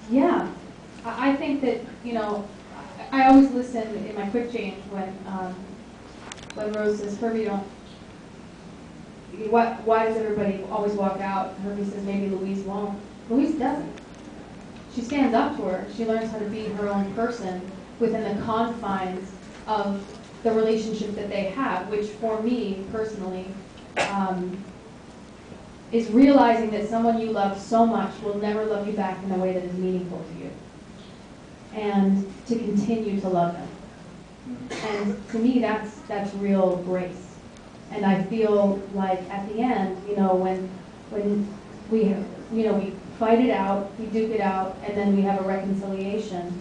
Yeah, I think that, you know, I always listen in my quick change when Rose says, Herbie, why does everybody always walk out? Herbie says, maybe Louise won't. Louise doesn't. She stands up to her. She learns how to be her own person within the confines of the relationship that they have, which for me, personally, is realizing that someone you love so much will never love you back in a way that is meaningful to you. And to continue to love them. And to me, that's real grace. And I feel like at the end, you know, when we have, you know, we fight it out, we duke it out, and then we have a reconciliation.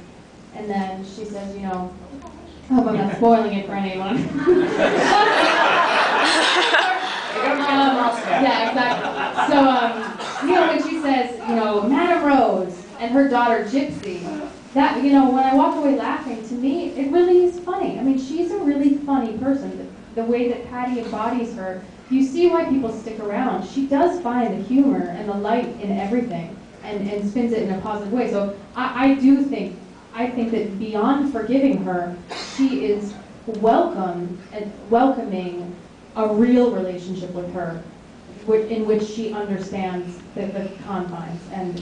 And then she says, you know, I hope I'm not spoiling it for anyone. Yeah, exactly. So, you know, when she says, you know, Madame Rose and her daughter Gypsy, that, you know, when I walk away laughing, to me, it really is funny. I mean, she's a really funny person. The way that Patty embodies her, you see why people stick around. She does find the humor and the light in everything and spins it in a positive way. So I think that beyond forgiving her, she is welcoming a real relationship with her, in which she understands the confines, and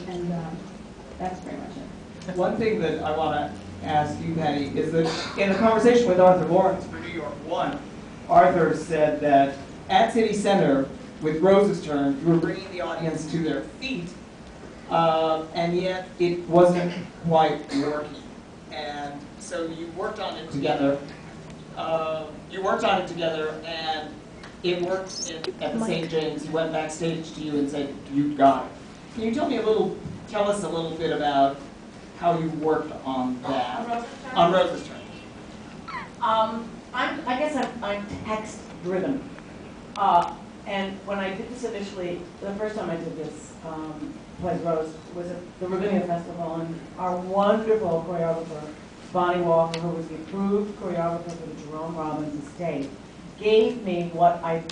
that's pretty much it. One thing that I want to ask you, Patty, is that in a conversation with Arthur Lawrence for New York One, Arthur said that at City Center, with Rose's turn, you were bringing the audience to their feet, and yet it wasn't quite working. And so you worked on it together. And it worked at the St. James. He went backstage to you and said, "You got it." Can you tell us a little bit about how you worked on that? On Rose's turn. I guess I'm text driven. And when I did this initially, the first time I did this, Plays Rose, was at the Ravinia Festival, and our wonderful choreographer, Bonnie Walker, who was the approved choreographer for the Jerome Robbins estate, gave me what I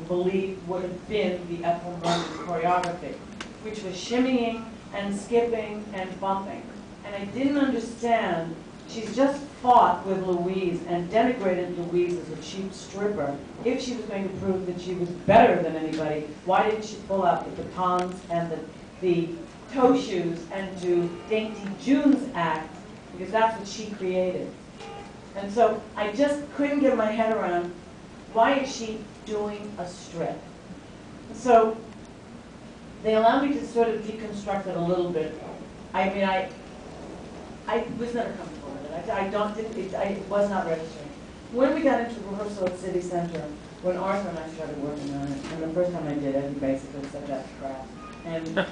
believe would have been the Ethel Merman choreography, which was shimmying and skipping and bumping. And I didn't understand. She's just fought with Louise and denigrated Louise as a cheap stripper. If she was going to prove that she was better than anybody, why didn't she pull out the batons and the toe shoes and do Dainty June's act? Because that's what she created. And so I just couldn't get my head around, why is she doing a strip? So they allowed me to sort of deconstruct it a little bit. I mean, I was never comfortable with it. It was not registering. When we got into rehearsal at City Center, when Arthur and I started working on it, and the first time I did it, he basically said, "That's crap." And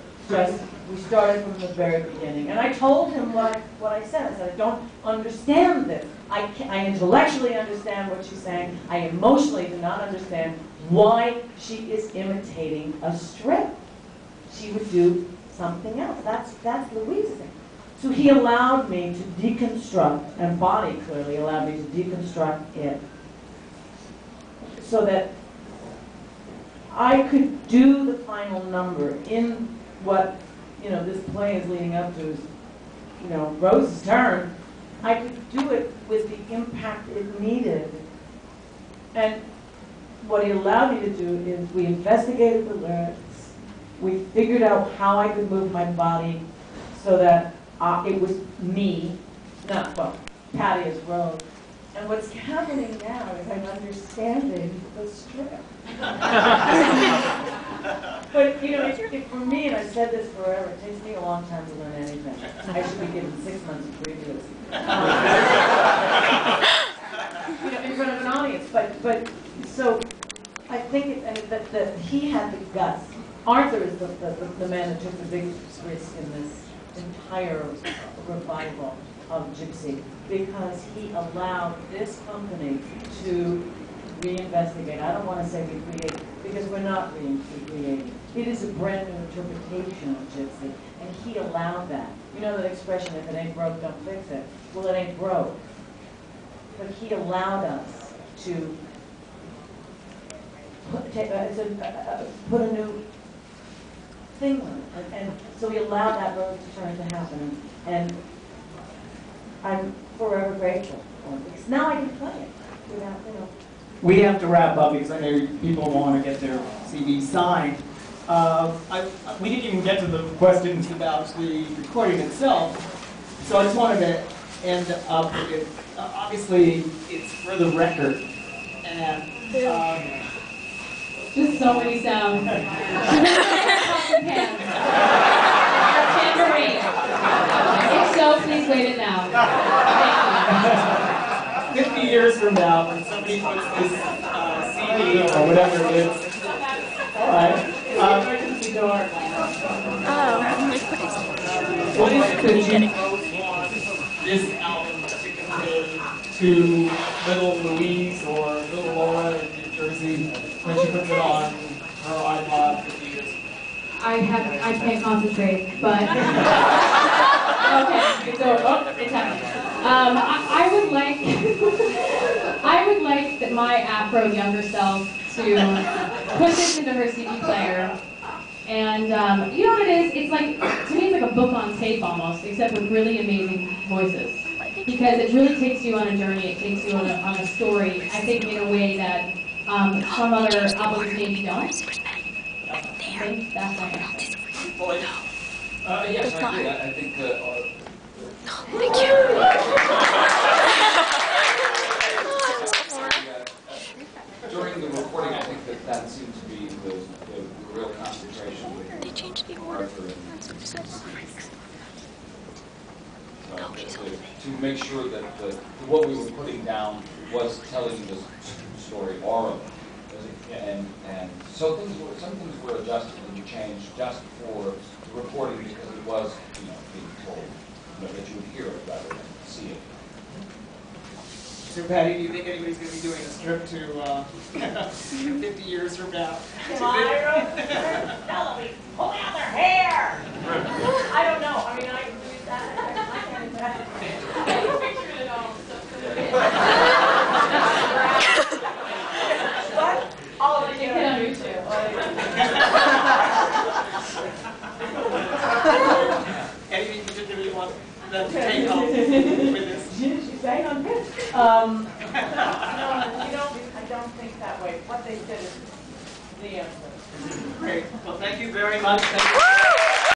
we started from the very beginning. And I told him what I said. I said, "I don't understand this. I intellectually understand what she's saying. I emotionally do not understand why she is imitating a strip. She would do something else. That's Louise's thing." So he allowed me to deconstruct, and Bonnie clearly allowed me to deconstruct it, so that I could do the final number in what, you know, this play is leading up to, is, you know, Rose's turn. I could do it with the impact it needed. And what he allowed me to do is we investigated the lyrics. We figured out how I could move my body so that it was me, not, well, Patty as Rose. And what's happening now is I'm understanding the strip. But, you know, for me, and I've said this forever, it takes me a long time to learn anything. I should be given 6 months of previews. You know, in front of an audience. But so I think that he had the guts. Arthur is the man that took the biggest risk in this entire revival of Gypsy, because he allowed this company to reinvestigate. I don't want to say recreate, because we're not recreating. It is a brand new interpretation of Gypsy, and he allowed that. You know that expression, if it ain't broke, don't fix it. Well, it ain't broke. But he allowed us to put a new thing with it. And so we allowed that road to turn to happen. And I'm forever grateful for it, because now I can play it without, you know. We have to wrap up because I know people want to get their CD signed. We didn't even get to the questions about the recording itself, so I just wanted to end up with, obviously, it's for the record, and Just so many sounds. Tambourine. If so, please wave it now. Thank you. 50 years from now, when somebody puts this CD or whatever it is, all right. Emergency door. What is it that you most want this album to convey to little Louise or little Laura in New Jersey when she puts it on her iPod 50 years? I can't concentrate, but okay, it's over. Oh, it's happening. I would like that my Afro younger self to put this into her CD player. And you know what it is? It's like, to me, it's like a book on tape almost, except with really amazing voices. Because it really takes you on a journey. It takes you on a story. I think in a way that some other albums maybe don't. I think that's my answer. Yes, I agree. I think Thank you. during the recording, I think that seemed to be the real concentration. They changed the order. Arthur and That's what it said. to make sure that what we were putting down was telling the story orally. And so some things were adjusted and changed just for the recording because it was, being told, that you would hear it rather than see it. So Patty, do you think anybody's going to be doing this trip to 50 years from now? They'll be pulling out their hair. I don't know. I mean, I can do that. I can't imagine. I can picture it all. What? All of it. Take it on YouTube. Anything particular you want them to take home with this? She's saying on this. No, I don't think that way. What they said is the answer. Great. Well, thank you very much. Thank you.